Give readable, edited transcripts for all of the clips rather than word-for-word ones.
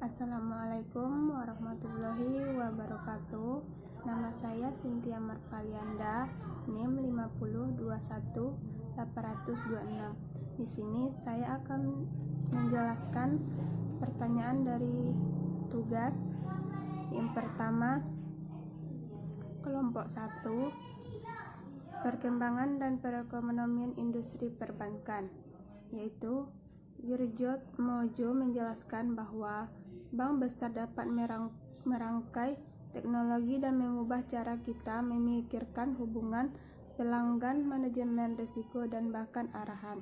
Assalamualaikum warahmatullahi wabarakatuh. Nama saya Cynthia Marvalianda, NIM 5021826. Di sini saya akan menjelaskan pertanyaan dari tugas. Yang pertama, kelompok 1, perkembangan dan perekonomian industri perbankan, yaitu Wirjot Mojo menjelaskan bahwa bank besar dapat merangkai teknologi dan mengubah cara kita memikirkan hubungan pelanggan, manajemen risiko, dan bahkan arahan.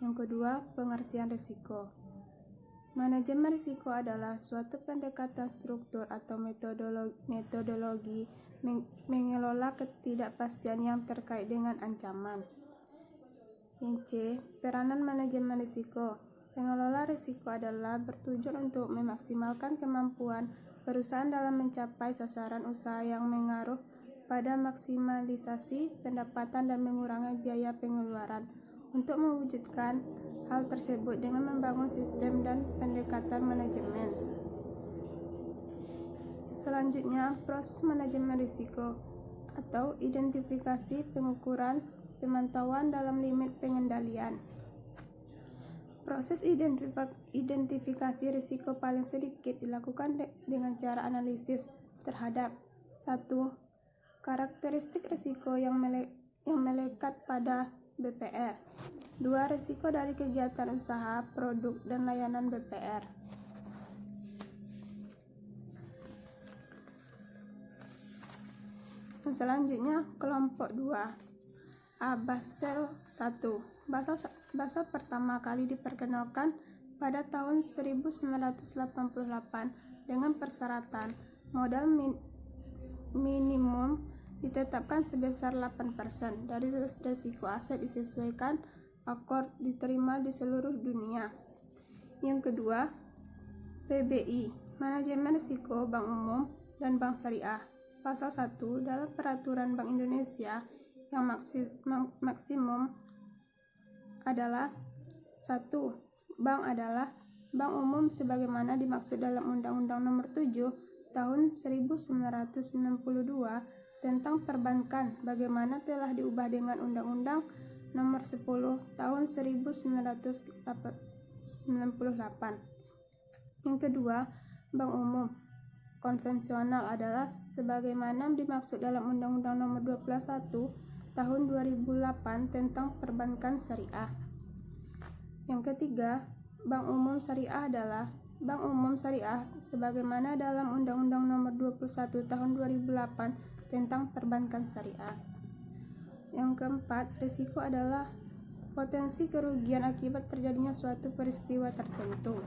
Yang kedua, pengertian risiko. Manajemen risiko adalah suatu pendekatan struktur atau metodologi mengelola ketidakpastian yang terkait dengan ancaman. Yang C, peranan manajemen risiko. Pengelola risiko adalah bertujuan untuk memaksimalkan kemampuan perusahaan dalam mencapai sasaran usaha yang mengaruh pada maksimalisasi pendapatan dan mengurangi biaya pengeluaran. Untuk mewujudkan hal tersebut dengan membangun sistem dan pendekatan manajemen. Selanjutnya, proses manajemen risiko atau identifikasi, pengukuran, pemantauan dalam limit pengendalian. Proses identifikasi risiko paling sedikit dilakukan dengan cara analisis terhadap 1. Karakteristik risiko yang melekat pada BPR. 2. Risiko dari kegiatan usaha, produk, dan layanan BPR. Dan selanjutnya, kelompok 2. Basel 1. Basel pertama kali diperkenalkan pada tahun 1988 dengan persyaratan modal minimum ditetapkan sebesar 8% dari risiko aset disesuaikan akord diterima di seluruh dunia. Yang kedua, PBI, Manajemen Risiko Bank Umum dan Bank Syariah. Pasal 1 dalam Peraturan Bank Indonesia yang maksimum adalah 1. Bank adalah bank umum sebagaimana dimaksud dalam Undang-Undang Nomor 7 Tahun 1992 tentang perbankan, bagaimana telah diubah dengan Undang-Undang Nomor 10 Tahun 1998. Yang kedua, bank umum konvensional adalah sebagaimana dimaksud dalam Undang-Undang Nomor 21 Tahun 2008 tentang perbankan syariah. Yang ketiga, bank umum syariah adalah bank umum syariah sebagaimana dalam Undang-Undang Nomor 21 Tahun 2008 tentang perbankan syariah. Yang keempat, risiko adalah potensi kerugian akibat terjadinya suatu peristiwa tertentu.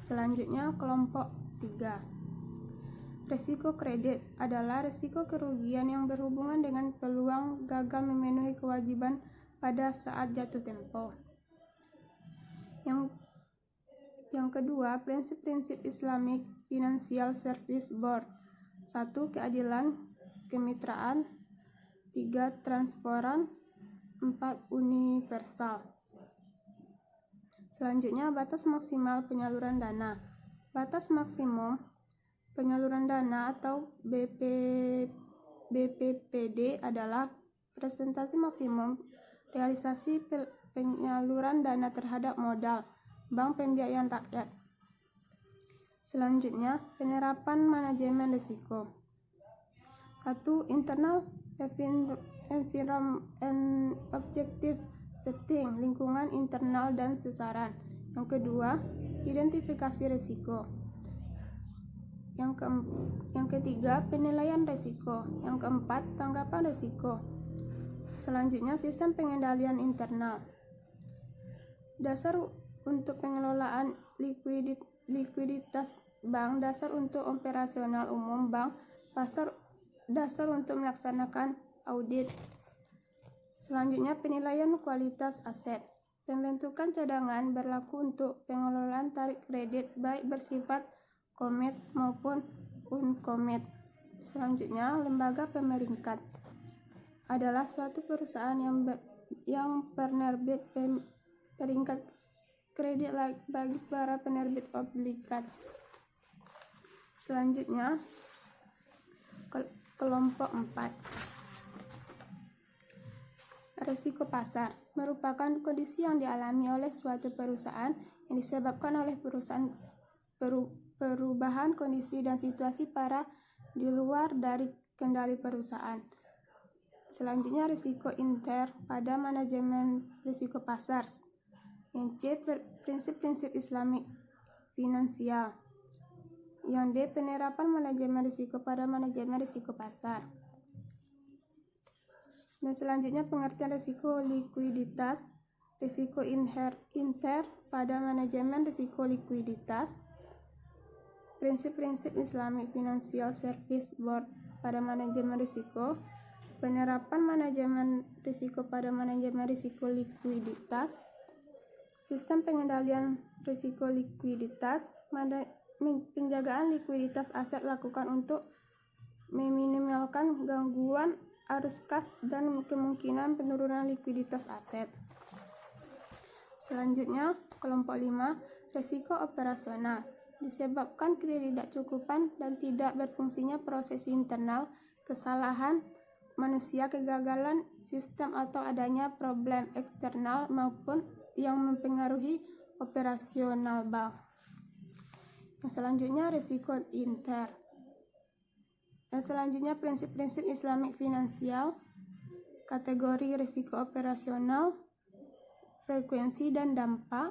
Selanjutnya, kelompok 3. Risiko kredit adalah risiko kerugian yang berhubungan dengan peluang gagal memenuhi kewajiban pada saat jatuh tempo. Yang kedua, prinsip-prinsip Islamic Financial Service Board. 1. Keadilan, kemitraan. 3. Transparan. 4. Universal. Selanjutnya, batas maksimal penyaluran dana. Batas maksimum penyaluran dana atau BPPD adalah presentasi maksimum realisasi penyaluran dana terhadap modal bank pembiayaan rakyat. Selanjutnya, penerapan manajemen risiko. 1. Internal environment and objective setting, lingkungan internal dan sasaran. Yang kedua, identifikasi risiko. Yang ketiga, penilaian risiko. Yang keempat, tanggapan risiko. Selanjutnya, sistem pengendalian internal. Dasar untuk pengelolaan likuiditas bank, dasar untuk operasional umum bank, dasar untuk melaksanakan audit. Selanjutnya, penilaian kualitas aset. Pembentukan cadangan berlaku untuk pengelolaan tarik kredit baik bersifat komet maupun unkomet. Selanjutnya, lembaga pemeringkat adalah suatu perusahaan yang penerbit peringkat kredit bagi para penerbit obligat. Selanjutnya, kelompok 4. Risiko pasar merupakan kondisi yang dialami oleh suatu perusahaan yang disebabkan oleh perubahan kondisi dan situasi di luar dari kendali perusahaan. Selanjutnya, risiko inter pada manajemen risiko pasar. Yang C, prinsip-prinsip Islamik finansial. Yang D, penerapan manajemen risiko pada manajemen risiko pasar. Dan selanjutnya, pengertian risiko likuiditas, risiko inter pada manajemen risiko likuiditas, prinsip-prinsip Islamic Financial Service Board pada manajemen risiko, penerapan manajemen risiko pada manajemen risiko likuiditas, sistem pengendalian risiko likuiditas, penjagaan likuiditas aset lakukan untuk meminimalkan gangguan arus kas dan kemungkinan penurunan likuiditas aset. Selanjutnya, kelompok 5, risiko operasional disebabkan ketidakcukupan dan tidak berfungsinya proses internal, kesalahan manusia, kegagalan sistem atau adanya problem eksternal maupun yang mempengaruhi operasional bank. Yang selanjutnya, risiko inter. Dan selanjutnya, prinsip-prinsip Islamic finansial, kategori risiko operasional, frekuensi dan dampak,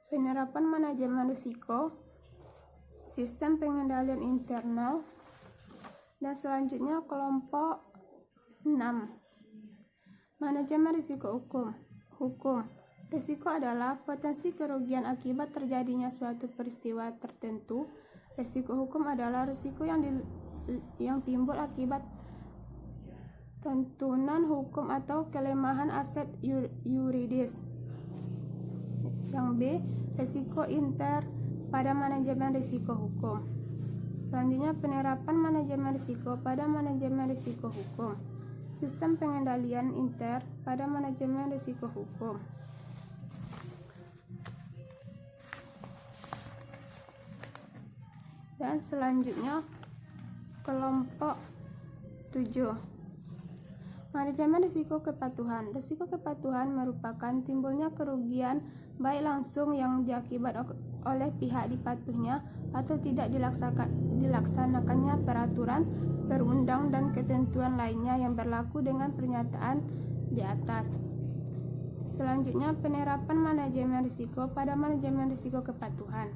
penerapan manajemen risiko, sistem pengendalian internal. Dan selanjutnya, kelompok 6, manajemen risiko hukum. Risiko adalah potensi kerugian akibat terjadinya suatu peristiwa tertentu. Risiko hukum adalah risiko yang timbul akibat tuntunan hukum atau kelemahan aset yuridis. Yang B, risiko inter pada manajemen risiko hukum. Selanjutnya, penerapan manajemen risiko pada manajemen risiko hukum, sistem pengendalian inter pada manajemen risiko hukum. Dan selanjutnya, kelompok 7, manajemen risiko kepatuhan. Risiko kepatuhan merupakan timbulnya kerugian baik langsung yang diakibat oleh pihak dipatuhnya atau tidak dilaksanakannya peraturan, perundang dan ketentuan lainnya yang berlaku dengan pernyataan di atas. Selanjutnya, penerapan manajemen risiko pada manajemen risiko kepatuhan.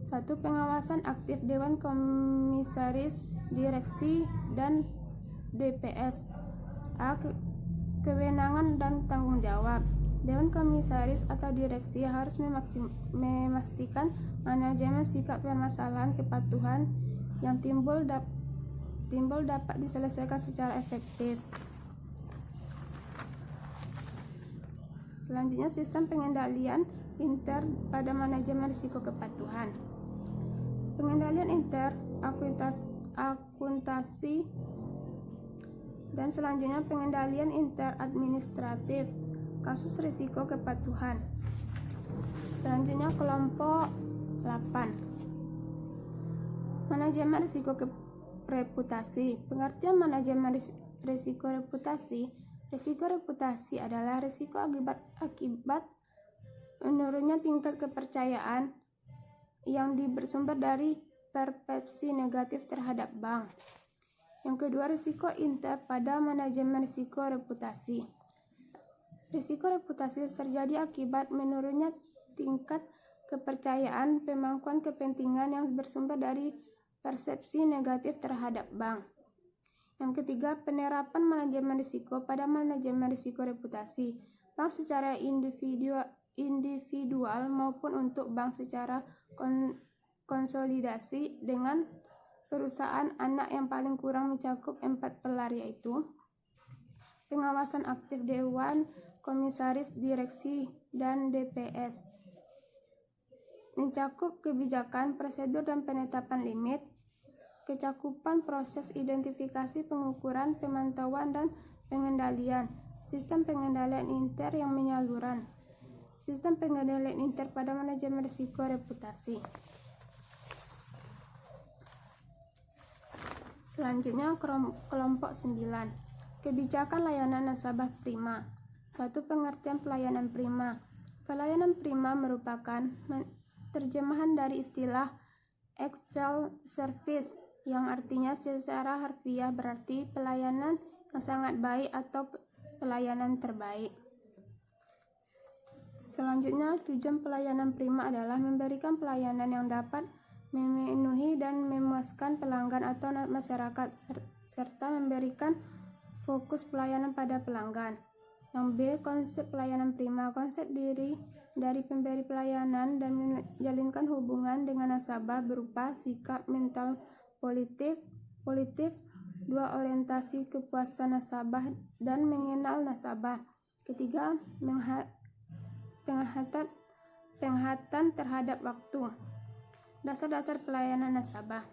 1. Pengawasan aktif Dewan Komisaris, Direksi, dan DPS. A. Kewenangan dan tanggung jawab. Dewan Komisaris atau Direksi harus memastikan manajemen sikap permasalahan kepatuhan yang timbul dapat diselesaikan secara efektif. Selanjutnya, sistem pengendalian inter pada manajemen risiko kepatuhan. Pengendalian inter, akuntansi, dan selanjutnya pengendalian inter administratif, kasus risiko kepatuhan. Selanjutnya, kelompok 8, manajemen risiko reputasi. Pengertian manajemen risiko reputasi. Risiko reputasi adalah risiko akibat menurunnya tingkat kepercayaan yang bersumber dari persepsi negatif terhadap bank. Yang kedua, risiko inter pada manajemen risiko reputasi. Risiko reputasi terjadi akibat menurunnya tingkat kepercayaan pemangkuan kepentingan yang bersumber dari persepsi negatif terhadap bank. Yang ketiga, penerapan manajemen risiko pada manajemen risiko reputasi. Bank secara individual maupun untuk bank secara konsolidasi dengan perusahaan anak yang paling kurang mencakup 4 pilar, yaitu pengawasan aktif Dewan Komisaris, Direksi, dan DPS, mencakup kebijakan, prosedur, dan penetapan limit, kecakupan proses identifikasi, pengukuran, pemantauan, dan pengendalian, sistem pengendalian inter yang menyaluran, Sistem pengendalian inter pada manajemen risiko reputasi. Selanjutnya kelompok 9. Kebijakan layanan nasabah prima. Suatu pengertian pelayanan prima. Pelayanan prima merupakan terjemahan dari istilah Excel Service yang artinya secara harfiah berarti pelayanan yang sangat baik atau pelayanan terbaik. Selanjutnya, tujuan pelayanan prima adalah memberikan pelayanan yang dapat memenuhi dan memuaskan pelanggan atau masyarakat serta memberikan fokus pelayanan pada pelanggan. Yang B, konsep pelayanan prima. Konsep diri dari pemberi pelayanan dan menjalinkan hubungan dengan nasabah berupa sikap mental politik, dua, orientasi kepuasan nasabah dan mengenal nasabah. Ketiga, penghatan terhadap waktu. Dasar-dasar pelayanan nasabah.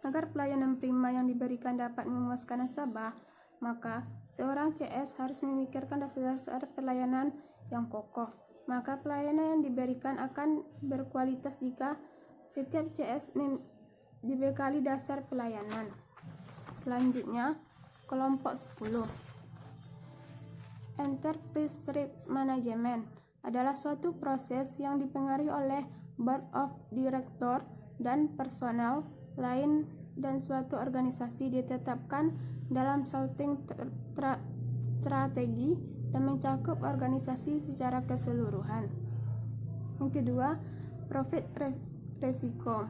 Agar pelayanan prima yang diberikan dapat memuaskan nasabah, maka seorang CS harus memikirkan dasar-dasar pelayanan yang kokoh. Maka pelayanan yang diberikan akan berkualitas jika setiap CS dibekali dasar pelayanan. Selanjutnya, kelompok 10. Enterprise Risk Management adalah suatu proses yang dipengaruhi oleh Board of Director dan personal lain dan suatu organisasi ditetapkan dalam salting strategi dan mencakup organisasi secara keseluruhan. Yang kedua, profit resiko.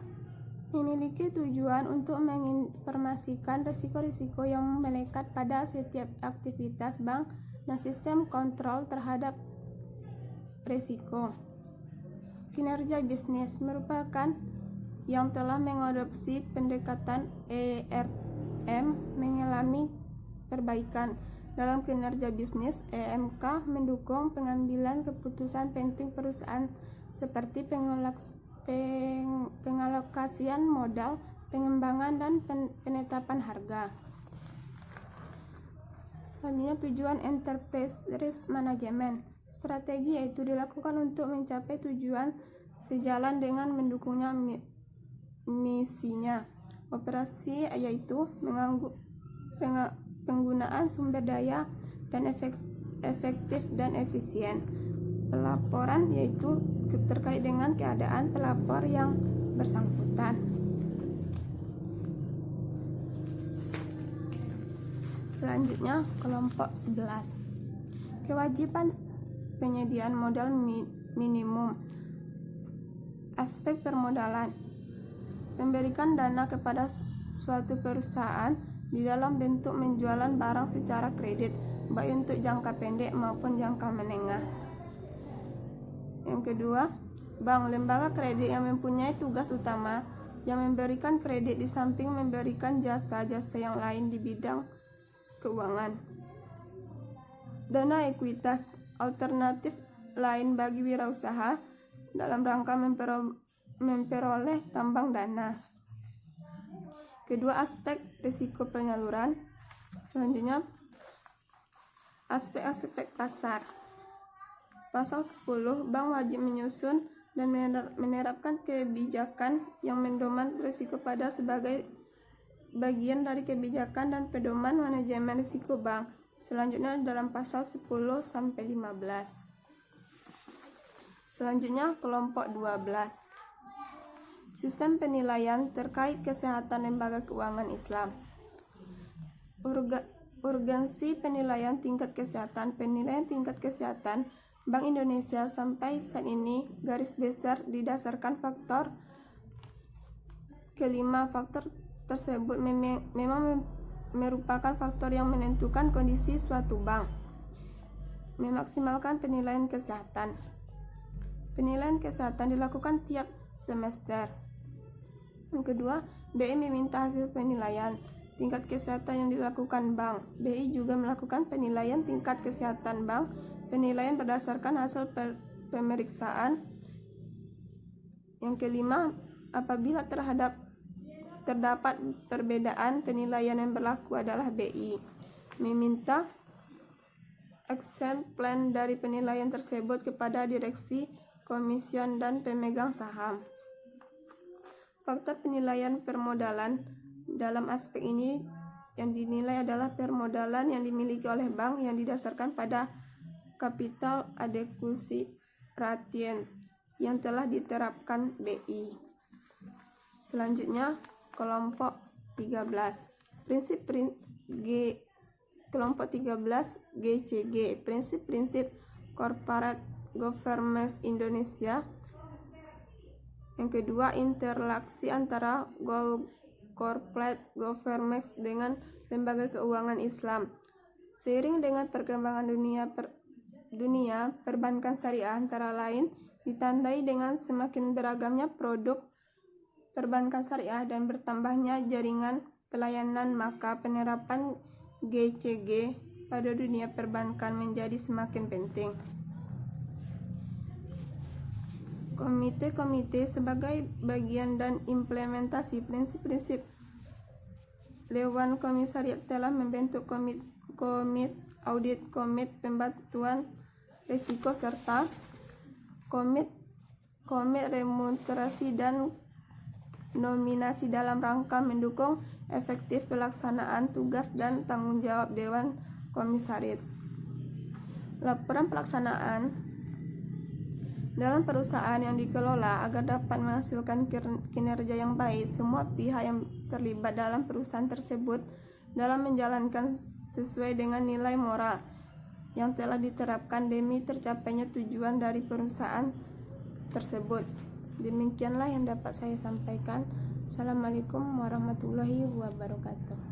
Memiliki tujuan untuk menginformasikan risiko-risiko yang melekat pada setiap aktivitas bank dan sistem kontrol terhadap risiko. Kinerja bisnis merupakan yang telah mengadopsi pendekatan ERM mengalami perbaikan. Dalam kinerja bisnis, EMK mendukung pengambilan keputusan penting perusahaan seperti pengalokasian modal, pengembangan, dan penetapan harga. Selanjutnya, tujuan Enterprise Risk Management. Strategi yaitu dilakukan untuk mencapai tujuan sejalan dengan mendukungnya misinya. Operasi yaitu penggunaan sumber daya dan efektif dan efisien. Pelaporan yaitu terkait dengan keadaan pelapor yang bersangkutan. Selanjutnya, kelompok 11. Kewajiban penyediaan modal minimum. Aspek permodalan. Memberikan dana kepada suatu perusahaan di dalam bentuk menjualan barang secara kredit, baik untuk jangka pendek maupun jangka menengah. Yang kedua, bank, lembaga kredit yang mempunyai tugas utama yang memberikan kredit di samping memberikan jasa-jasa yang lain di bidang keuangan. Dana ekuitas, alternatif lain bagi wirausaha dalam rangka memperoleh tambang dana. Kedua, aspek risiko penyaluran. Selanjutnya, aspek-aspek pasar. Pasal 10, bank wajib menyusun dan menerapkan kebijakan yang mendoman risiko pada sebagai bagian dari kebijakan dan pedoman manajemen risiko bank. Selanjutnya dalam pasal 10-15. Selanjutnya kelompok 12. Sistem penilaian terkait kesehatan lembaga keuangan Islam. Urgensi penilaian tingkat kesehatan. Penilaian tingkat kesehatan Bank Indonesia sampai saat ini garis besar didasarkan faktor kelima. Faktor tersebut memang merupakan faktor yang menentukan kondisi suatu bank. Memaksimalkan penilaian kesehatan. Penilaian kesehatan dilakukan tiap semester. Yang kedua, BI meminta hasil penilaian tingkat kesehatan yang dilakukan bank. BI juga melakukan penilaian tingkat kesehatan bank. Penilaian berdasarkan hasil pemeriksaan. Yang kelima, apabila terdapat perbedaan penilaian yang berlaku adalah BI meminta action plan dari penilaian tersebut kepada direksi, komision, dan pemegang saham. Faktor penilaian permodalan dalam aspek ini yang dinilai adalah permodalan yang dimiliki oleh bank yang didasarkan pada capital adequacy ratio yang telah diterapkan BI. Selanjutnya, kelompok 13. Kelompok 13 GCG, prinsip-prinsip corporate governance Indonesia. Yang kedua, interaksi antara corporate governance dengan lembaga keuangan Islam. Seiring dengan perkembangan dunia perbankan syariah antara lain ditandai dengan semakin beragamnya produk perbankan syariah dan bertambahnya jaringan pelayanan, maka penerapan GCG pada dunia perbankan menjadi semakin penting. Komite sebagai bagian dan implementasi prinsip-prinsip Dewan Komisariat telah membentuk komit audit, komit pembantuan risiko, serta komit remunerasi dan nominasi dalam rangka mendukung efektif pelaksanaan tugas dan tanggung jawab Dewan Komisaris. Laporan pelaksanaan dalam perusahaan yang dikelola agar dapat menghasilkan kinerja yang baik. Semua pihak yang terlibat dalam perusahaan tersebut dalam menjalankan sesuai dengan nilai moral yang telah diterapkan demi tercapainya tujuan dari perusahaan tersebut. Demikianlah yang dapat saya sampaikan. Assalamualaikum warahmatullahi wabarakatuh.